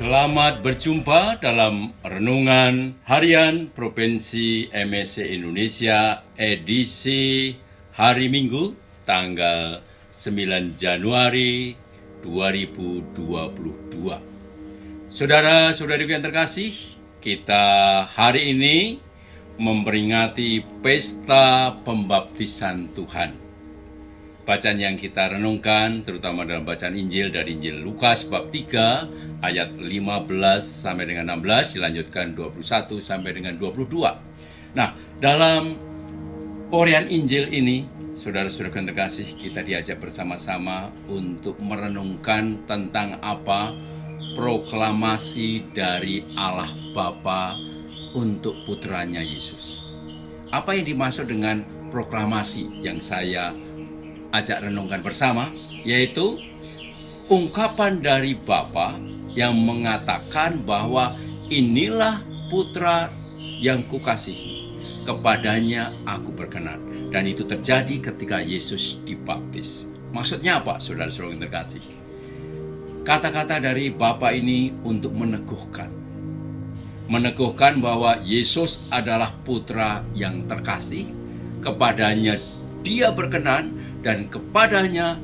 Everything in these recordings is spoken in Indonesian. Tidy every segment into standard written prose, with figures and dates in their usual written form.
Selamat berjumpa dalam Renungan Harian Provinsi MSC Indonesia edisi hari Minggu tanggal 9 Januari 2022. Saudara-saudariku yang terkasih, kita hari ini memperingati Pesta Pembaptisan Tuhan. Bacaan yang kita renungkan terutama dalam bacaan Injil dari Injil Lukas bab 3 ayat 15 sampai dengan 16, dilanjutkan 21 sampai dengan 22. Nah, dalam uraian Injil ini, saudara-saudara yang terkasih, kita diajak bersama-sama untuk merenungkan tentang apa proklamasi dari Allah Bapa untuk putranya Yesus. Apa yang dimaksud dengan proklamasi yang saya ajak renungkan bersama, yaitu ungkapan dari Bapa yang mengatakan bahwa inilah putra yang kukasihi, kepadanya aku berkenan. Dan itu terjadi ketika Yesus dibaptis. Maksudnya apa, saudara-saudara yang terkasih? Kata-kata dari Bapa ini untuk meneguhkan bahwa Yesus adalah putra yang terkasih, kepadanya dia berkenan, dan kepadanya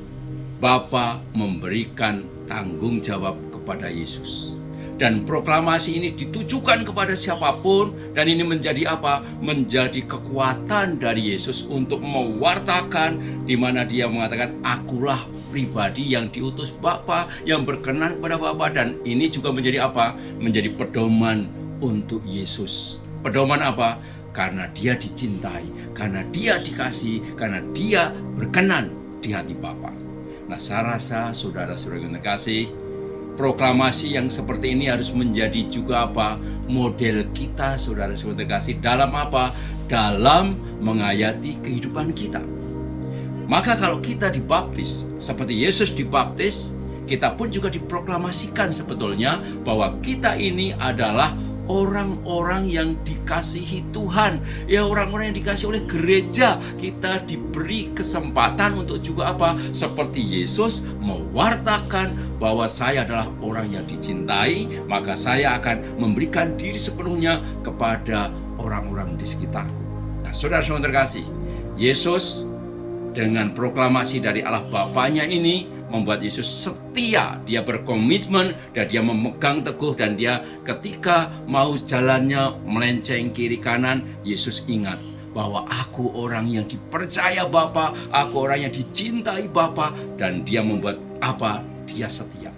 Bapa memberikan tanggung jawab kepada Yesus. Dan proklamasi ini ditujukan kepada siapapun, dan ini menjadi apa? Menjadi kekuatan dari Yesus untuk mewartakan, di mana dia mengatakan, akulah pribadi yang diutus Bapa, yang berkenan kepada Bapa. Dan ini juga menjadi apa? Menjadi pedoman untuk Yesus. Pedoman apa? Karena dia dicintai, karena dia dikasihi, karena dia berkenan di hati Bapa. Nah, saya rasa saudara-saudara yang terkasih, proklamasi yang seperti ini harus menjadi juga apa? Model kita, saudara-saudara terkasih, dalam apa? Dalam menghayati kehidupan kita. Maka kalau kita dibaptis seperti Yesus dibaptis, kita pun juga diproklamasikan sebetulnya bahwa kita ini adalah orang-orang yang dikasihi Tuhan, ya, orang-orang yang dikasihi oleh gereja. Kita diberi kesempatan untuk juga apa? Seperti Yesus mewartakan bahwa saya adalah orang yang dicintai, maka saya akan memberikan diri sepenuhnya kepada orang-orang di sekitarku. Nah, saudara-saudara terkasih, Yesus dengan proklamasi dari Allah Bapanya ini membuat Yesus setia, dia berkomitmen dan dia memegang teguh, dan dia ketika mau jalannya melenceng kiri kanan, Yesus ingat bahwa aku orang yang dipercaya Bapa, aku orang yang dicintai Bapa, dan dia membuat apa? Dia setia.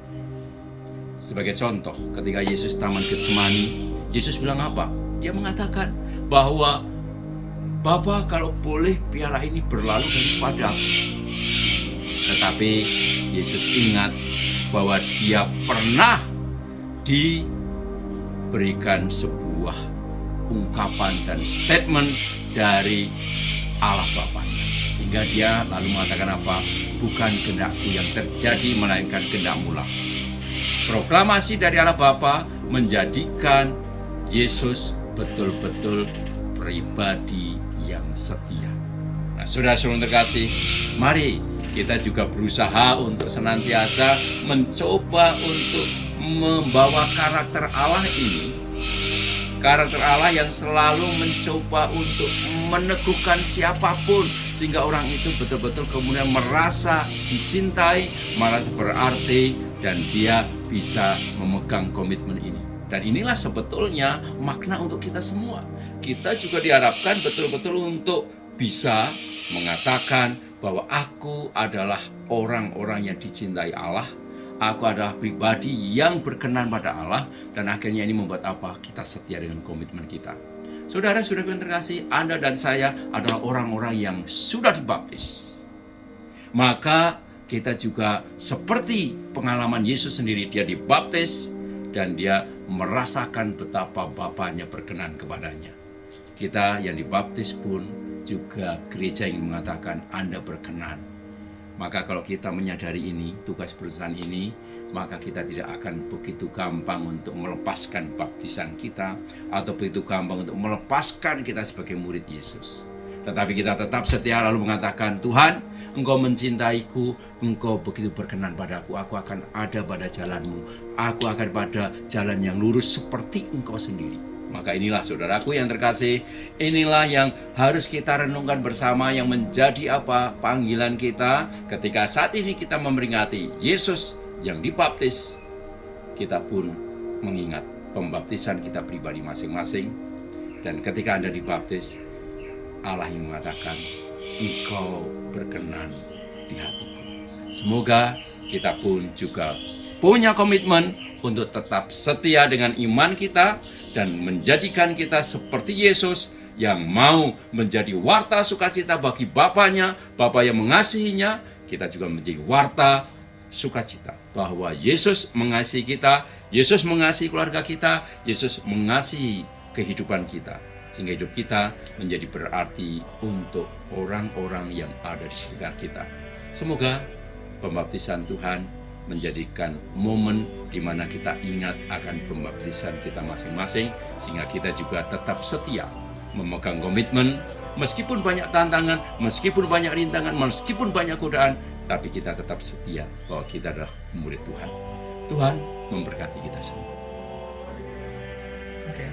Sebagai contoh, ketika Yesus Taman Getsemani, Yesus bilang apa? Dia mengatakan bahwa Bapa, kalau boleh piala ini berlalu daripadaku. Tetapi Yesus ingat bahwa dia pernah diberikan sebuah ungkapan dan statement dari Allah Bapanya. Sehingga dia lalu mengatakan apa? Bukan kehendakku yang terjadi, melainkan kehendak-Mu lah. Proklamasi dari Allah Bapa menjadikan Yesus betul-betul pribadi yang setia. Nah, saudara-saudara terkasih, mari kita juga berusaha untuk senantiasa mencoba untuk membawa karakter Allah ini. Karakter Allah yang selalu mencoba untuk meneguhkan siapapun, sehingga orang itu betul-betul kemudian merasa dicintai, merasa berarti, dan dia bisa memegang komitmen ini. Dan inilah sebetulnya makna untuk kita semua. Kita juga diharapkan betul-betul untuk bisa mengatakan bahwa aku adalah orang-orang yang dicintai Allah, aku adalah pribadi yang berkenan pada Allah, dan akhirnya ini membuat apa? Kita setia dengan komitmen kita. Saudara-saudara yang terkasih, Anda dan saya adalah orang-orang yang sudah dibaptis. Maka kita juga seperti pengalaman Yesus sendiri, dia dibaptis dan dia merasakan betapa Bapanya berkenan kepadanya. Kita yang dibaptis pun juga gereja ingin mengatakan Anda berkenan. Maka kalau kita menyadari ini, tugas perusahaan ini, maka kita tidak akan begitu gampang untuk melepaskan baptisan kita, atau begitu gampang untuk melepaskan kita sebagai murid Yesus. tetapi kita tetap setia lalu mengatakan, Tuhan, Engkau mencintaiku, Engkau begitu berkenan padaku, aku akan ada pada jalan-Mu, aku akan pada jalan yang lurus seperti Engkau sendiri. Maka inilah saudaraku yang terkasih, inilah yang harus kita renungkan bersama, yang menjadi apa panggilan kita ketika saat ini kita memperingati Yesus yang dibaptis. Kita pun mengingat pembaptisan kita pribadi masing-masing, dan ketika Anda dibaptis, Allah yang mengatakan, Engkau berkenan di hatiku. Semoga kita pun juga punya komitmen untuk tetap setia dengan iman kita dan menjadikan kita seperti Yesus yang mau menjadi warta sukacita bagi Bapaknya, Bapa yang mengasihinya. Kita juga menjadi warta sukacita bahwa Yesus mengasihi kita, Yesus mengasihi keluarga kita, Yesus mengasihi kehidupan kita, sehingga hidup kita menjadi berarti untuk orang-orang yang ada di sekitar kita. Semoga pembaptisan Tuhan menjadikan momen di mana kita ingat akan pembaptisan kita masing-masing, sehingga kita juga tetap setia memegang komitmen, meskipun banyak tantangan, meskipun banyak rintangan, meskipun banyak godaan, tapi kita tetap setia bahwa kita adalah murid Tuhan. Tuhan memberkati kita semua. Oke.